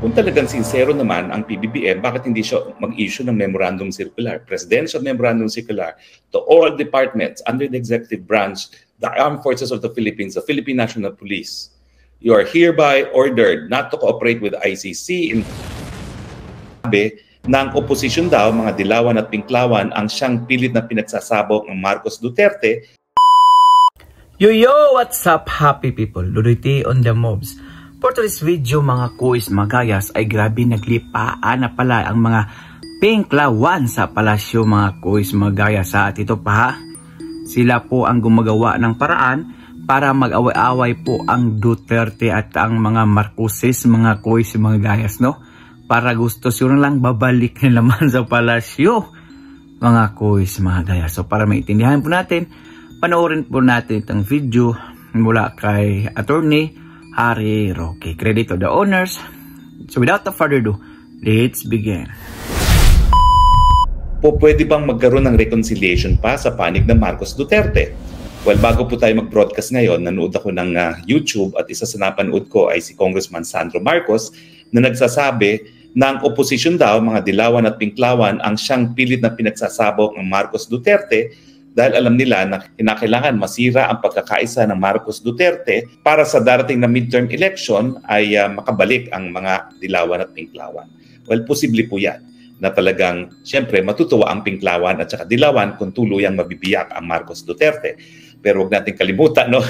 Kung talagang sincero naman ang PBBM, bakit hindi siya mag-issue ng memorandum circular, presidential memorandum circular to all departments under the executive branch, the Armed Forces of the Philippines, the Philippine National Police. You are hereby ordered not to cooperate with the ICC in ng oposisyon daw, mga dilawan at pinklawan ang siyang pilit na pinagsasabog ng Marcos Duterte. Yo, what's up happy people? Luriti on the mobs. For today's video mga kuis magayas ay grabe naglipaan na pala ang mga pinklawan sa palasyo mga kuis magayas at ito pa sila po ang gumagawa ng paraan para mag-away-away po ang Duterte at ang mga Marcoses mga kuis magayas no? Para gusto sila lang babalik nila man sa palasyo mga kuis magayas. So para maintindihan po natin, panoorin po natin itong video mula kay Attorney Harry Roque. Credit to the owners. So without further ado, let's begin. Pwede bang magkaroon ng reconciliation pa sa panig ng Marcos Duterte? Well, bago po tayo mag-broadcast ngayon, nanood ako ng YouTube at isa sa napanood ko ay si Congressman Sandro Marcos na nagsasabi na ang oposisyon daw, mga dilawan at pinklawan, ang siyang pilit na pinagsasabog ng Marcos Duterte dahil alam nila na kinakailangan masira ang pagkakaisa ng Marcos Duterte para sa darating na midterm election ay makabalik ang mga dilawan at pinklawan. Well, posible po yan na talagang siyempre matutuwa ang pinklawan at saka dilawan kung tuluyang mabibiyak ang Marcos Duterte. Pero huwag natin kalimutan, no?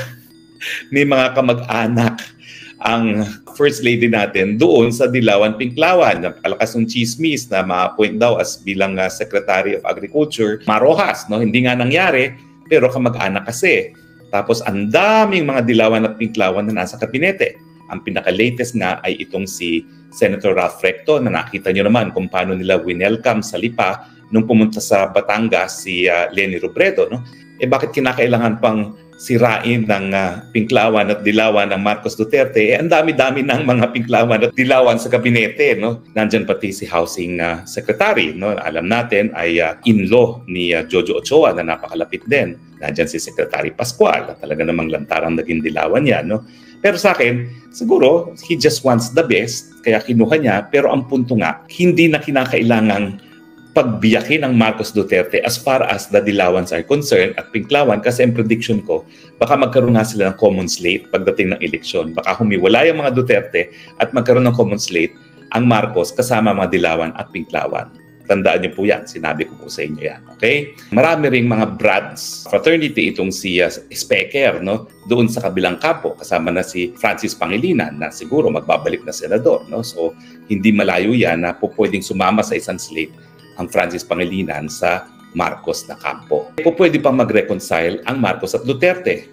May mga kamag-anak ang First Lady natin doon sa dilawan pinklawan. Napakalakas ng chismis na ma-appoint daw as bilang Secretary of Agriculture. Marojas, no? Hindi nga nangyari, pero kamag-anak kasi. Tapos ang daming mga dilawan at pinklawan na nasa kabinete. Ang pinaka-latest nga ay itong si Senator Ralph Recto na nakita nyo naman kung paano nila winelcome sa Lipa nung pumunta sa Batangas si Leni Robredo. No? Bakit kinakailangan pang sirain ng pinklawan at dilawan ng Marcos Duterte? Ang dami-dami ng mga pinklawan at dilawan sa kabinete. No? Nandyan pati si Housing Secretary. No? Alam natin ay in-law ni Jojo Ochoa na napakalapit din. Nandyan si Secretary Pascual na talaga namang lantarang naging dilawan yan. No? Pero sa akin, siguro, he just wants the best, kaya kinuha niya. Pero ang punto nga, hindi na kinakailangang pagbiyakin ang Marcos Duterte as far as the dilawans are concerned at pinklawan, kasi ang prediction ko, baka magkaroon nga sila ng common slate pagdating ng eleksyon. Baka humiwala yung mga Duterte at magkaroon ng common slate ang Marcos kasama mga dilawan at pinklawan. Tandaan niyo po yan, sinabi ko po sa inyo yan. Okay? Marami ring mga Brads fraternity itong si Specker, no? Doon sa kabilang kampo, kasama na si Francis Pangilinan na siguro magbabalik na senador. No? So hindi malayo yan na po pwedeng sumama sa isang slate ang Francis Pangilinan sa Marcos na kampo. Pwede pang mag-reconcile ang Marcos at Duterte.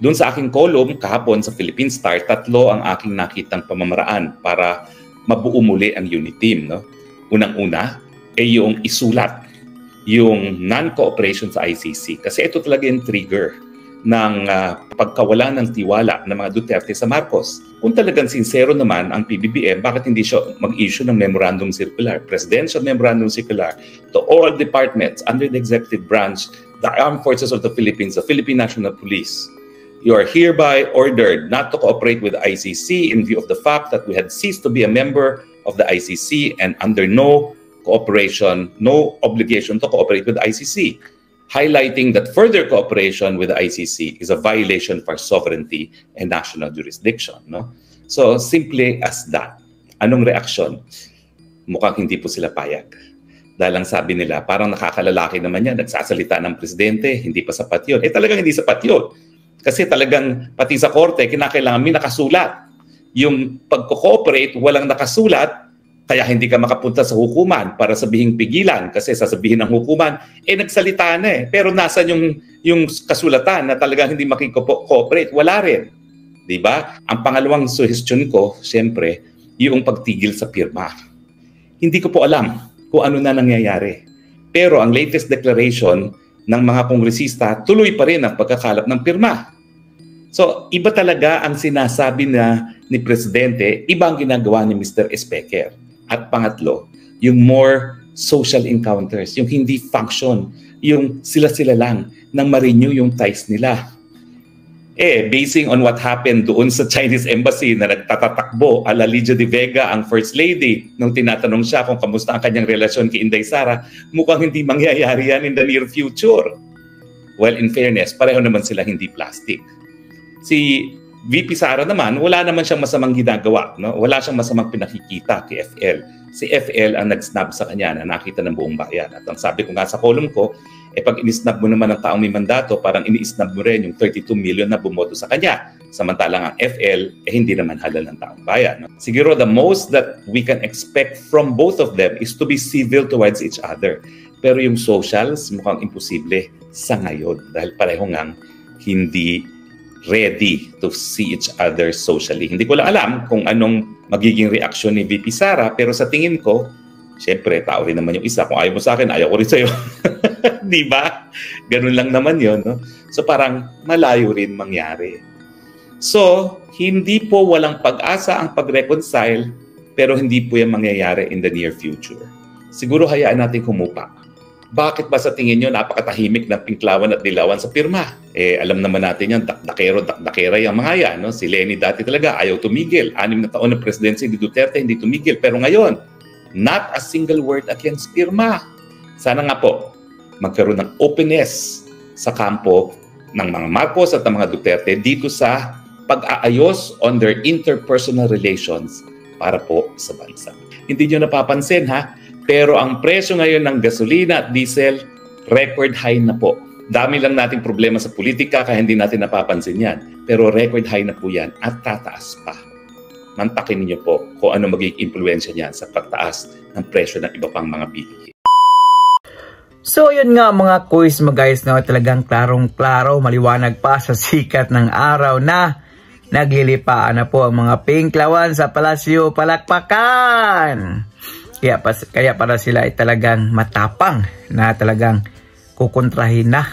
Doon sa aking column kahapon sa Philippine Star, 3 ang aking nakitang pamamaraan para mabuo muli ang unit team. No? Unang-una ay yung isulat yung non-cooperation sa ICC. Kasi ito talaga yung trigger ng pagkawala ng tiwala ng mga Duterte sa Marcos. Kung talagang sincero naman ang PBBM, bakit hindi siya mag-issue ng memorandum circular, presidential memorandum circular to all departments under the executive branch, the Armed Forces of the Philippines, the Philippine National Police. You are hereby ordered not to cooperate with the ICC in view of the fact that we had ceased to be a member of the ICC and under no cooperation, no obligation to cooperate with the ICC. Highlighting that further cooperation with the ICC is a violation of our sovereignty and national jurisdiction. No? So, simply as that. Anong reaksyon? Mukhang hindi po sila payag. Dahil ang sabi nila, parang nakakalalaki naman yan, nagsasalita ng presidente, hindi pa sapat yun. Talagang hindi sapat yun. Kasi talagang pati sa korte, kinakailangan may nakasulat. Yung pagko-cooperate, walang nakasulat, kaya hindi ka makapunta sa hukuman para sabihing pigilan kasi sasabihin ng hukuman, nagsalita na pero nasan yung kasulatan na talagang hindi makiko-cooperate? Wala rin. Diba? Ang pangalawang suggestion ko, siyempre, yung pagtigil sa pirma. Hindi ko po alam kung ano na nangyayari. Pero ang latest declaration ng mga kongresista, tuloy pa rin ang pagkakalap ng pirma. So, iba talaga ang sinasabi na ni Presidente, iba ang ginagawa ni Mr. Specker. At pangatlo, yung more social encounters, yung hindi function, yung sila-sila lang nang ma-renew yung ties nila. basing on what happened doon sa Chinese Embassy na nagtatatakbo ala Lydia De Vega, ang First Lady, nung tinatanong siya kung kamusta ang kanyang relasyon kay Inday Sara, mukhang hindi mangyayari yan in the near future. Well, in fairness, pareho naman sila hindi plastic. Si VP Sara naman, wala naman siyang masamang ginagawa. No? Wala siyang masamang pinakikita kay FL. Si FL ang nag-snub sa kanya na nakita ng buong bayan. At ang sabi ko nga sa column ko, pag inisnab mo naman ng taong may mandato, parang ini-snub mo rin yung 32 million na bumoto sa kanya. Samantalang ang FL, hindi naman halal ng taong bayan. No? Siguro the most that we can expect from both of them is to be civil towards each other. Pero yung socials, mukhang imposible sa ngayon dahil pareho ngang hindi ready to see each other socially. Hindi ko lang alam kung anong magiging reaksyon ni VP Sara, pero sa tingin ko, siyempre, tao rin naman yung isa. Kung ayaw mo sa akin, ayaw ko rin sa'yo. Di ba? Ganun lang naman yun. No? So parang malayo rin mangyari. So, hindi po walang pag-asa ang pag-reconcile, pero hindi po yan mangyayari in the near future. Siguro hayaan natin humupa. Bakit ba sa tingin nyo napakatahimik ng Pinklawan at Dilawan sa pirma? Alam naman natin yan, dakdakera yung mga yan. No? Si Lenny dati talaga ayaw tumigil. 6 na taon ng presidency ni Duterte hindi tumigil. Pero ngayon, not a single word against pirma. Sana nga po, magkaroon ng openness sa kampo ng mga Marcos at ng mga Duterte dito sa pag-aayos on their interpersonal relations para po sa bansa. Hindi nyo napapansin ha? Pero ang presyo ngayon ng gasolina at diesel, record high na po. Dami lang nating problema sa politika kaya hindi natin napapansin yan. Pero record high na po yan at tataas pa. Mantakin niyo po kung ano magiging impluensya niyan sa pagtaas ng presyo ng iba pang mga bilihin. So yun nga mga kuis mga guys, no, talagang klarong-klaro, maliwanag pa sa sikat ng araw na naglilipaan na po ang mga Pinklawan sa Palasyo Palakpakan. Kaya para sila ay talagang matapang na talagang kukontrahin na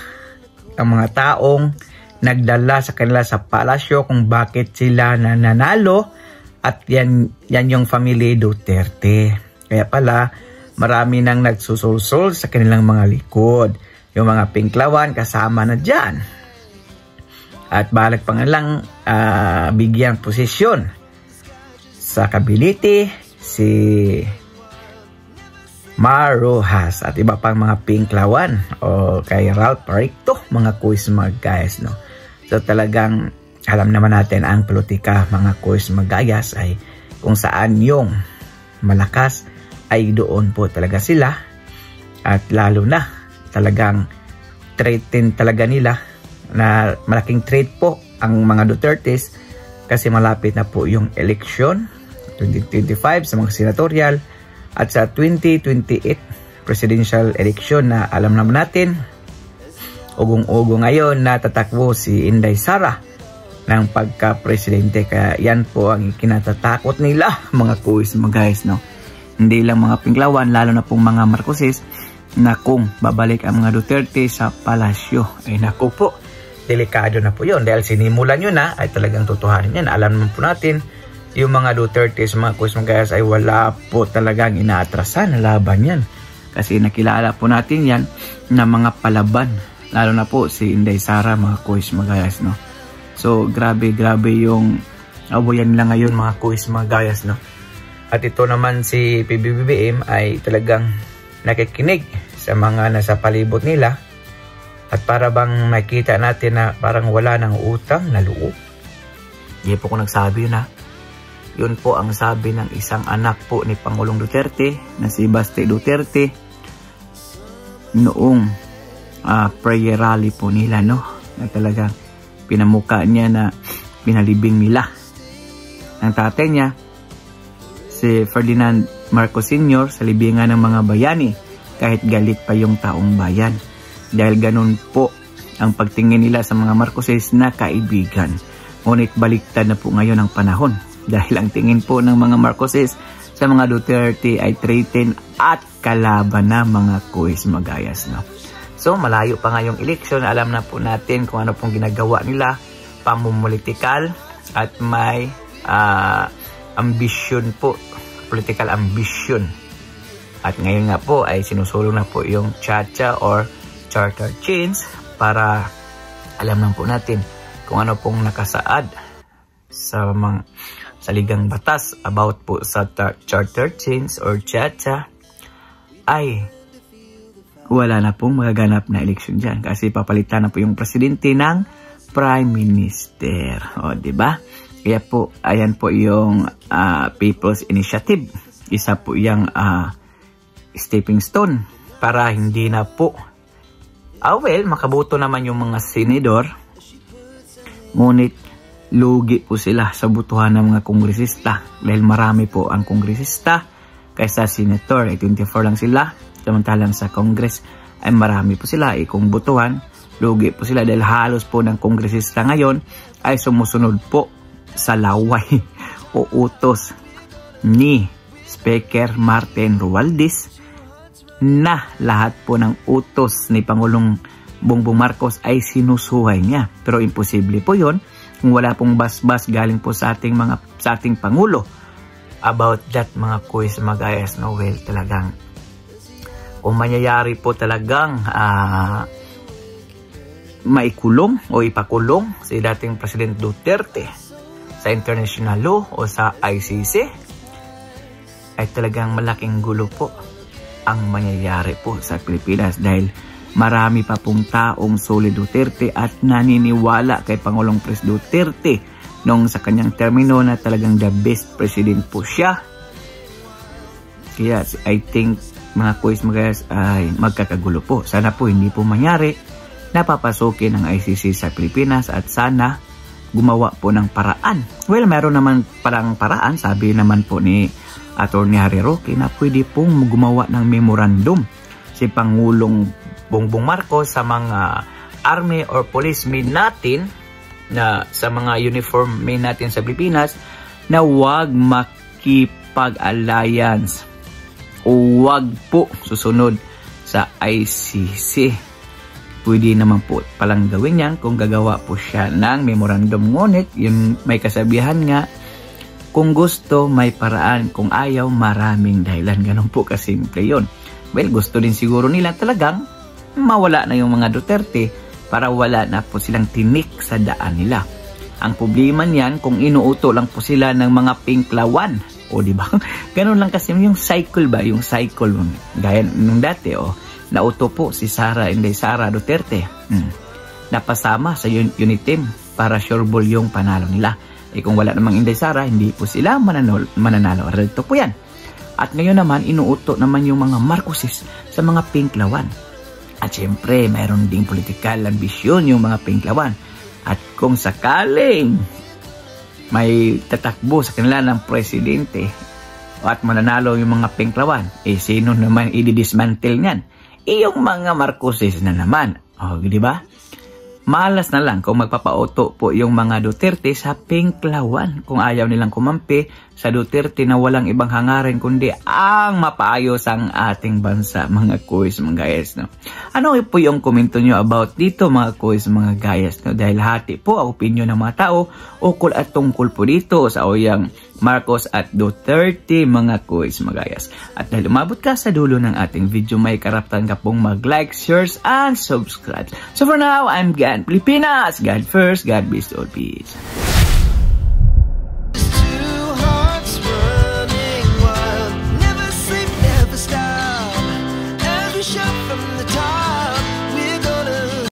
ang mga taong nagdala sa kanila sa palasyo kung bakit sila nananalo at yan yung family Duterte. Kaya pala marami nang nagsusulsul sa kanilang mga likod. Yung mga Pinklawan kasama na dyan. At balak pa nga lang bigyang posisyon sa Cavite si Mar Rojas at iba pang mga Pinklawan o kay Ralph Recto, mga kuis mga guys, no. So talagang alam naman natin ang politika mga kuis mga guys ay kung saan yung malakas ay doon po talaga sila at lalo na talagang threaten talaga nila na malaking threat po ang mga Dutertes kasi malapit na po yung election 2025 sa mga senatorial at sa 2028 presidential election na alam naman natin ugong-ugo ngayon na tatakbo si Inday Sara ng pagka-presidente. Kaya yan po ang kinatatakot nila mga kuis mga guys, no. Hindi lang mga Pinklawan, lalo na pong mga Marcoses na kung babalik ang mga Duterte sa palasyo ay naku po, delikado na po yun dahil sinimulan nyo na ay talagang tutuhanin yan. Alam naman po natin yung mga Duterte sa mga kuis mga guys ay wala po talagang inaatrasan na laban yan. Kasi nakilala po natin yan na mga palaban. Lalo na po si Inday Sara mga kuis mga guys, no. So grabe yung awayan lang ngayon mga kuis mga guys, no. At ito naman si PBBM ay talagang nakikinig sa mga nasa palibot nila. At para bang makita natin na parang wala ng utang na loob. Hindi po ko nagsabi yun ha. Yun po ang sabi ng isang anak po ni Pangulong Duterte na si Baste Duterte noong prayer rally po nila, no, na talagang pinamuka niya na pinalibing nila ang tatay niya si Ferdinand Marcos Sr. sa libingan ng mga bayani kahit galit pa yung taong bayan dahil ganun po ang pagtingin nila sa mga Marcoses na kaibigan. Ngunit baliktad na po ngayon ang panahon dahil ang tingin po ng mga Marcoses sa mga Duterte ay threaten at kalaban na mga kuis magayas, no. So malayo pa nga yung election, alam na po natin kung ano pong ginagawa nila, pamumulitikal at may ambition po, political ambition. At ngayon nga po ay sinusulong na po yung chacha or charter chains para alam lang po natin kung ano pong nakasaad sa mga saligang batas about po sa charter change or CHA ay wala na pong magaganap na eleksyon dyan kasi papalitan na po yung presidente ng Prime Minister. O, diba? Kaya po, ayan po yung People's Initiative. Isa po yung stepping stone para hindi na po makaboto naman yung mga senador, ngunit lugi po sila sa butuhan ng mga kongresista dahil marami po ang kongresista kaysa senator. 24 lang sila, samantalang sa Congress ay marami po sila. Kung butuhan, lugi po sila dahil halos po ng kongresista ngayon ay sumusunod po sa laway o utos ni Speaker Martin Romualdez na lahat po ng utos ni Pangulong Bongbong Marcos ay sinusuhay niya. Pero imposible po yon kung wala pong basbas galing po sa ating Pangulo about that, mga kuis, magayas, Noel. Talagang kung mangyayari po talagang maikulong o ipakulong si dating President Duterte sa international law o sa ICC, ay talagang malaking gulo po ang mangyayari po sa Pilipinas dahil marami pa pong taong solid Duterte at naniniwala kay Pangulong Pres Duterte nung sa kanyang termino na talagang the best president po siya. Kaya I think, mga kuis, magayas, ay magkakagulo po. Sana po hindi po mangyari na papasukin ng ICC sa Pilipinas at sana gumawa po ng paraan. Well, meron naman parang paraan, sabi naman po ni Attorney Harry Roque na pwede pong gumawa ng memorandum si Pangulong Bongbong Marcos sa mga army or policemen natin, na sa mga uniform men natin sa Pilipinas, na wag makipag-alliance o wag po susunod sa ICC. Pwede naman po palang gawin yan kung gagawa po siya ng memorandum. Ngunit yun, may kasabihan nga, kung gusto may paraan, kung ayaw maraming dahilan. Ganun po kasimple yun. Well, gusto din siguro nila talagang mawala na yung mga Duterte para wala na po silang tinik sa daan nila. Ang problema niyan kung inuuto lang po sila ng mga pinklawan. O diba? Ganun lang kasi yung cycle ba? Yung cycle gaya nung dati nauto po si Inday Sara Duterte. Napasama sa unit team para sureball yung panalo nila. Kung wala namang Inday Sara, hindi po sila mananalo. Rito po yan. At ngayon naman, inuuto naman yung mga Marcoses sa mga pinklawan. At syempre, mayroon ding political ambisyon yung mga pinklawan. At kung sakaling may tatakbo sa kanila ng presidente at mananalo yung mga pinklawan, sino naman i-dismantle niyan? Yung mga Marcoses na naman. Di ba? Malas na lang kung magpapauto po yung mga Duterte sa pinklawan kung ayaw nilang kumampi sa Duterte na walang ibang hangarin kundi ang mapaayos ang ating bansa, mga kuis, mga gayas. No? Ano po yung komento nyo about dito, mga kuis, mga gayas? No? Dahil hati po ang opinion ng mga tao ukol at tungkol po dito sa oyang Marcos at Duterte, mga kuis, mga gayas. At dahil umabot ka sa dulo ng ating video, may karapatan ka pong mag-like, shares, and subscribe. So for now, I'm Gan Pilipinas. God first, God bless all, peace.